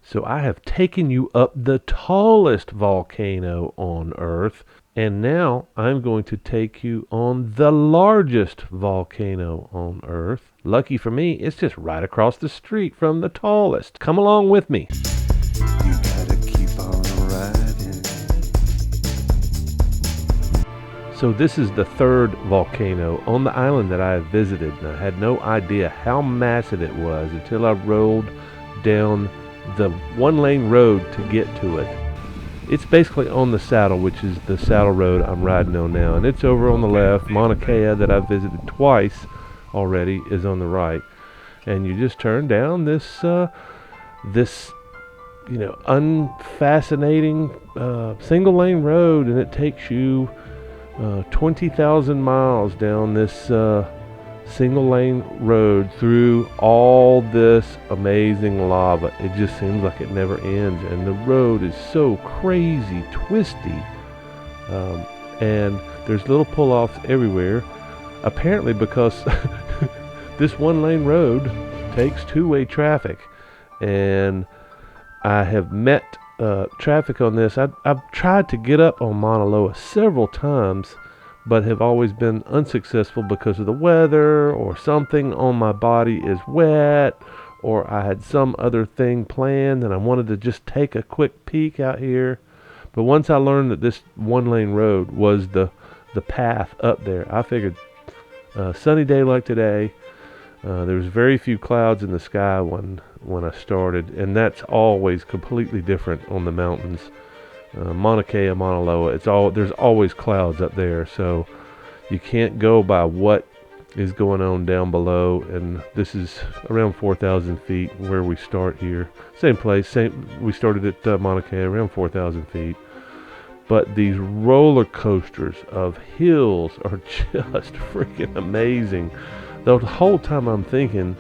So I have taken you up the tallest volcano on Earth, and now I'm going to take you on the largest volcano on Earth. Lucky for me, it's just right across the street from the tallest. Come along with me. You gotta keep on riding. So this is the third volcano on the island that I have visited, and I had no idea how massive it was until I rolled down the one-lane road to get to it. It's basically on the saddle, which is the saddle road I'm riding on now, and it's over on the left. Mauna Kea, that I've visited twice already, is on the right, and you just turn down this unfascinating single-lane road, and it takes you 20,000 miles down this single lane road through all this amazing lava. It just seems like it never ends, and the road is so crazy twisty, and there's little pull-offs everywhere, apparently because this one lane road takes two-way traffic. And I have met traffic on this. I've tried to get up on Mauna Loa several times, but have always been unsuccessful because of the weather, or something on my body is wet, or I had some other thing planned and I wanted to just take a quick peek out here. But once I learned that this one lane road was the path up there, I figured sunny day like today, there was very few clouds in the sky when I started, and that's always completely different on the mountains. Mauna Kea, Mauna Loa, there's always clouds up there, so you can't go by what is going on down below. And this is around 4,000 feet where we start here. Same place, we started at Mauna Kea, around 4,000 feet. But these roller coasters of hills are just freaking amazing. The whole time I'm riding,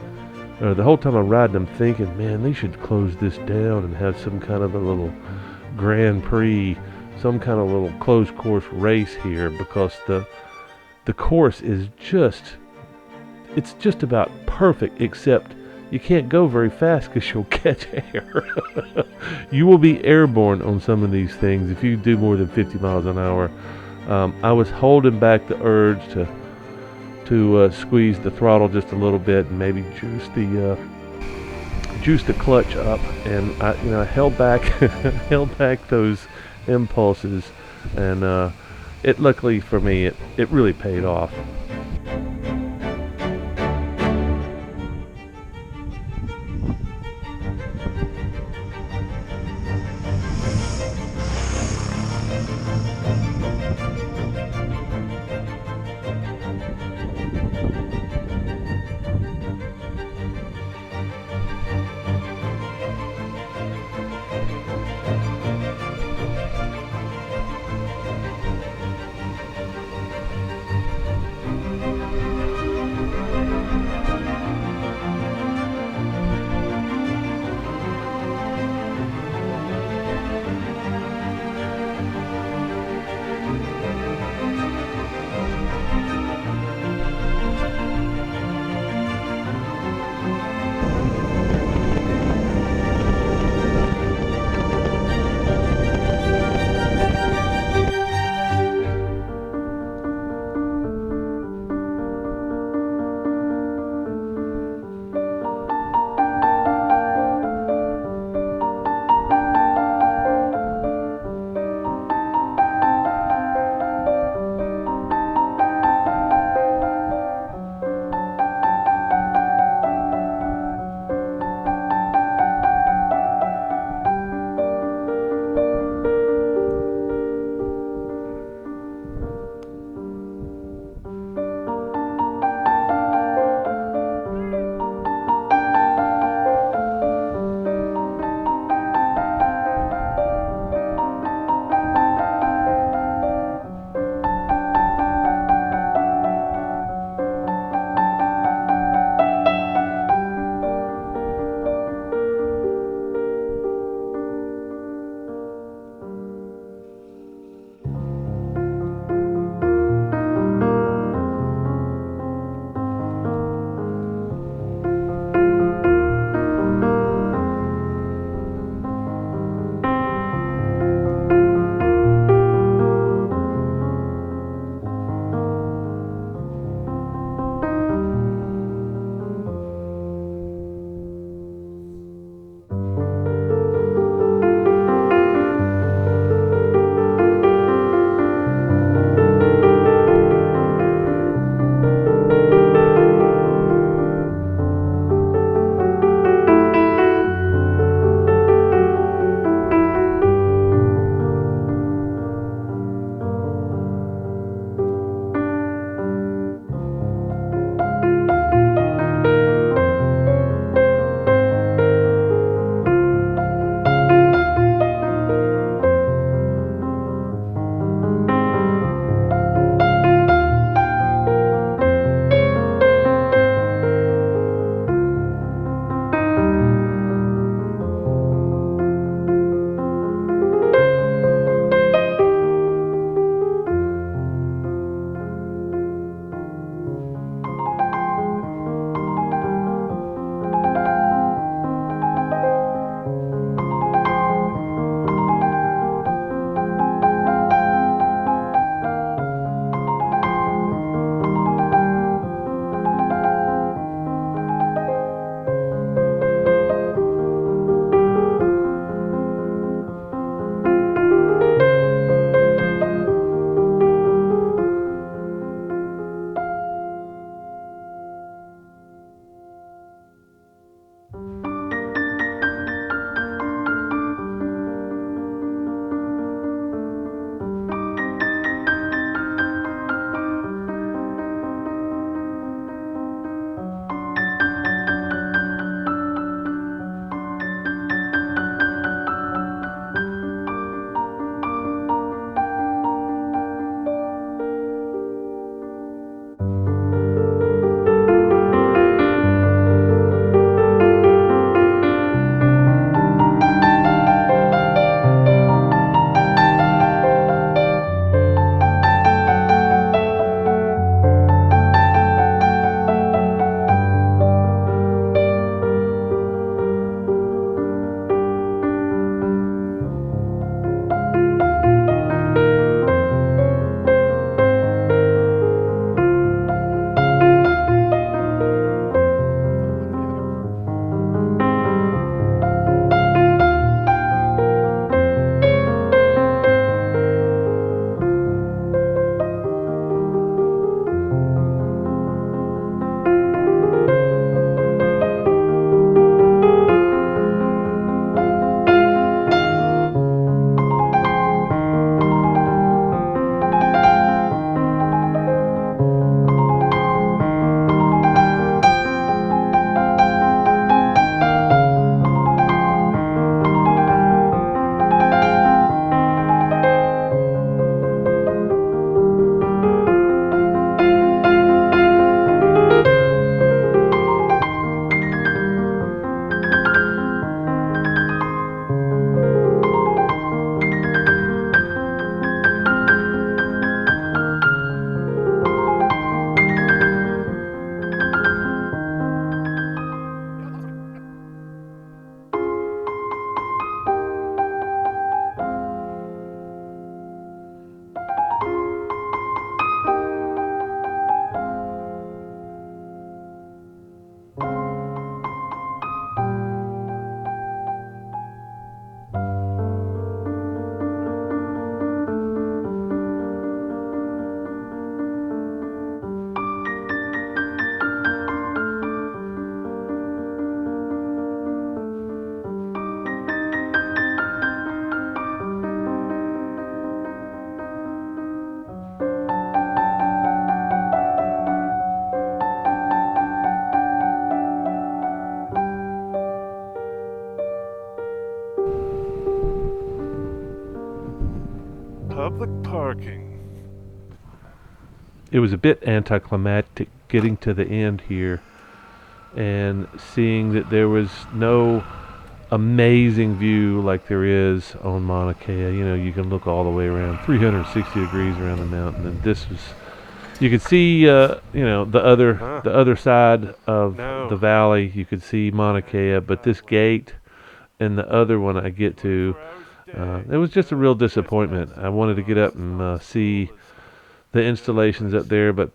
I'm thinking, man, they should close this down and have some kind of a little Grand Prix, some kind of little closed course race here, because the course is just about perfect, except you can't go very fast because you'll catch air. You will be airborne on some of these things if you do more than 50 miles an hour. I was holding back the urge to squeeze the throttle just a little bit and maybe juice the clutch up, and I held back those impulses, and it luckily for me it really paid off. Public parking. It was a bit anticlimactic getting to the end here and seeing that there was no amazing view like there is on Mauna Kea. You know, you can look all the way around 360 degrees around the mountain, and this was, you could see you know, the other side of the valley. You could see Mauna Kea, but this gate and the other one I get to, it was just a real disappointment. I wanted to get up and see the installations up there, but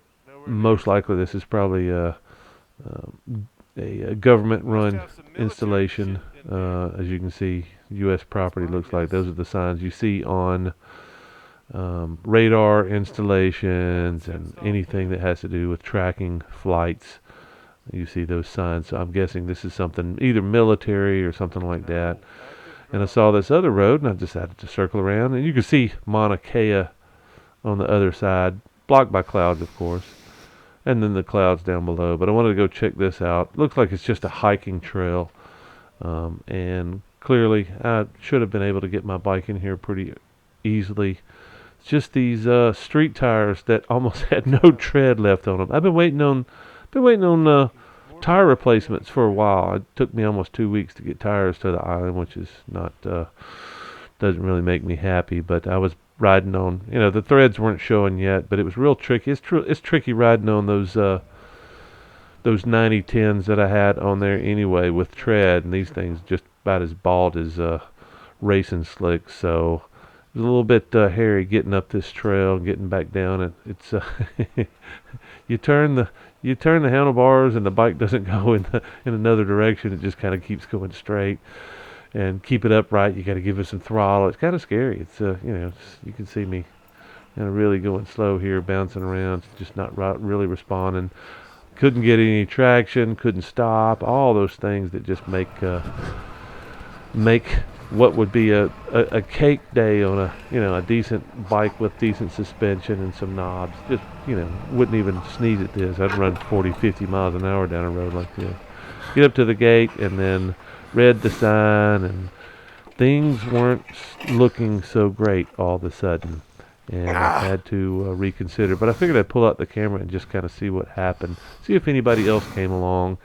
most likely this is probably a government-run installation. As you can see, U.S. property looks like. Those are the signs you see on radar installations and anything that has to do with tracking flights. You see those signs. So I'm guessing this is something either military or something like that. And I saw this other road, and I decided to circle around. And you can see Mauna Kea on the other side, blocked by clouds, of course, and then the clouds down below. But I wanted to go check this out. Looks like it's just a hiking trail, and clearly I should have been able to get my bike in here pretty easily. It's just these street tires that almost had no tread left on them. I've been waiting on tire replacements for a while. It took me almost 2 weeks to get tires to the island, which is not doesn't really make me happy. But I was riding on, you know, the threads weren't showing yet, but it was real tricky. It's tricky riding on those 9010s that I had on there anyway with tread, and these things just about as bald as racing slicks. So it was a little bit hairy getting up this trail and getting back down it. It's you turn the handlebars and the bike doesn't go in another direction. It just kind of keeps going straight. And keep it upright, you got to give it some throttle. It's kind of scary. It's you know, you can see me kind of really going slow here, bouncing around, just not really responding. Couldn't get any traction, couldn't stop. All those things that just make what would be a cake day on a decent bike with decent suspension and some knobs. Just, wouldn't even sneeze at this. I'd run 40, 50 miles an hour down a road like this. Get up to the gate and then read the sign, and things weren't looking so great all of a sudden, and I had to reconsider. But I figured I'd pull out the camera and just kind of see what happened, see if anybody else came along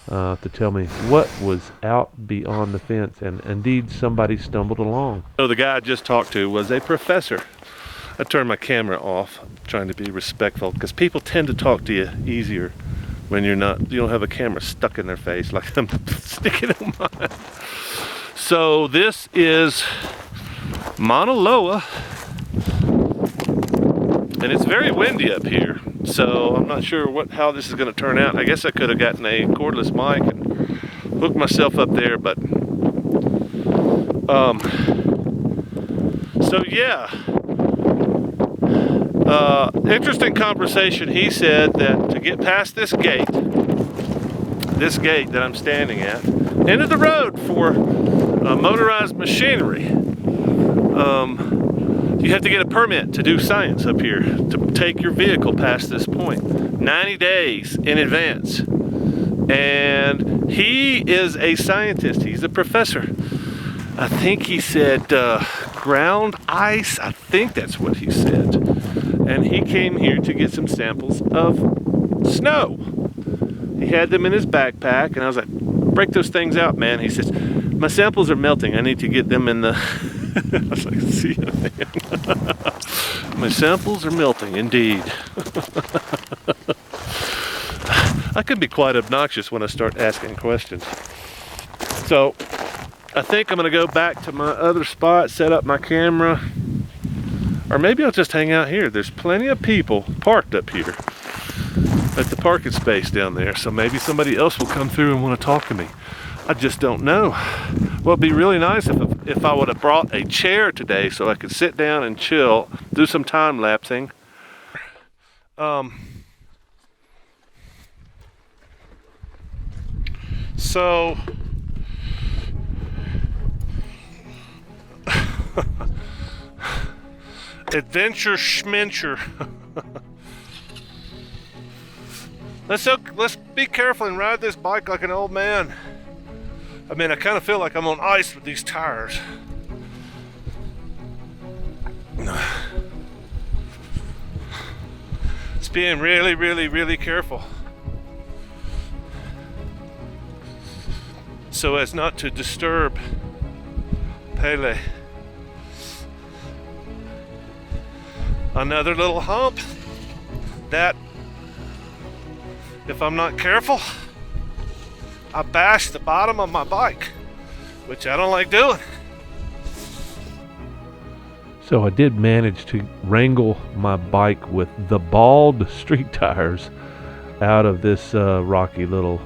to tell me what was out beyond the fence, and indeed somebody stumbled along. So the guy I just talked to was a professor. I turned my camera off, trying to be respectful, because people tend to talk to you easier when you don't have a camera stuck in their face like I'm sticking in mine. So this is Mauna Loa, and it's very windy up here. So I'm not sure how this is going to turn out. I guess I could have gotten a cordless mic and hooked myself up there, but so yeah. Interesting conversation. He said that to get past this gate that I'm standing at, into the road for motorized machinery, you have to get a permit to do science up here, to take your vehicle past this point, 90 days in advance. And he is a scientist. He's a professor. I think he said ground ice. I think that's what he said. And he came here to get some samples of snow. He had them in his backpack, and I was like, break those things out, man. He says, my samples are melting. I need to get them in the... I was like, see ya, man. My samples are melting, indeed. I can be quite obnoxious when I start asking questions. So, I think I'm going to go back to my other spot, set up my camera. Or maybe I'll just hang out here. There's plenty of people parked up here at the parking space down there. So maybe somebody else will come through and want to talk to me. I just don't know. Well, it'd be really nice if I would have brought a chair today so I could sit down and chill, do some time lapsing. So adventure schmenture. Let's be careful and ride this bike like an old man. I mean, I kind of feel like I'm on ice with these tires. It's being really, really, really careful so as not to disturb Pele. Another little hump that, if I'm not careful, I bash the bottom of my bike, which I don't like doing. So I did manage to wrangle my bike with the bald street tires out of this rocky little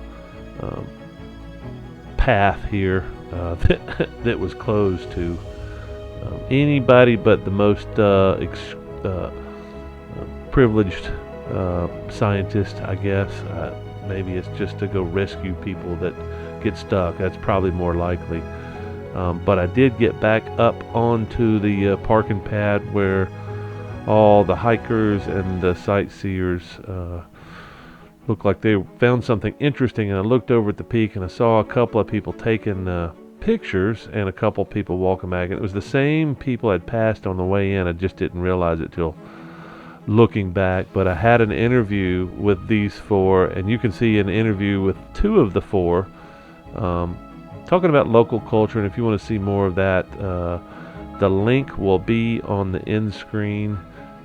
path here that was closed to anybody but the most privileged scientist, I guess. Maybe it's just to go rescue people that get stuck. That's probably more likely. But I did get back up onto the parking pad where all the hikers and the sightseers looked like they found something interesting. And I looked over at the peak and I saw a couple of people taking pictures and a couple people walking back. And it was the same people I'd passed on the way in. I just didn't realize it till looking back. But I had an interview with these four, and you can see an interview with two of the four talking about local culture. And if you want to see more of that, the link will be on the end screen,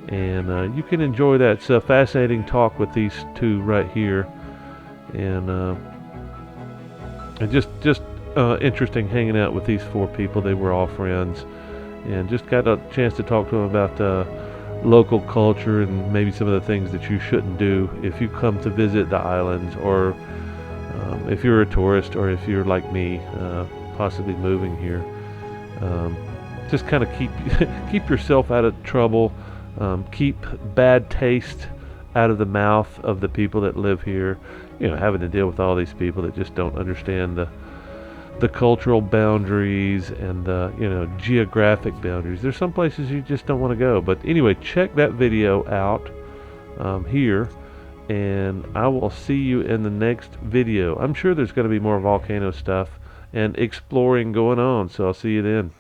and you can enjoy that. It's a fascinating talk with these two right here, and just interesting hanging out with these four people. They were all friends, and just got a chance to talk to them about local culture and maybe some of the things that you shouldn't do if you come to visit the islands, or if you're a tourist, or if you're like me, possibly moving here. Just kind of keep yourself out of trouble. Keep bad taste out of the mouth of the people that live here. You know, having to deal with all these people that just don't understand the cultural boundaries and the geographic boundaries. There's some places you just don't want to go. But anyway, check that video out here, and I will see you in the next video. I'm sure there's going to be more volcano stuff and exploring going on, so I'll see you then.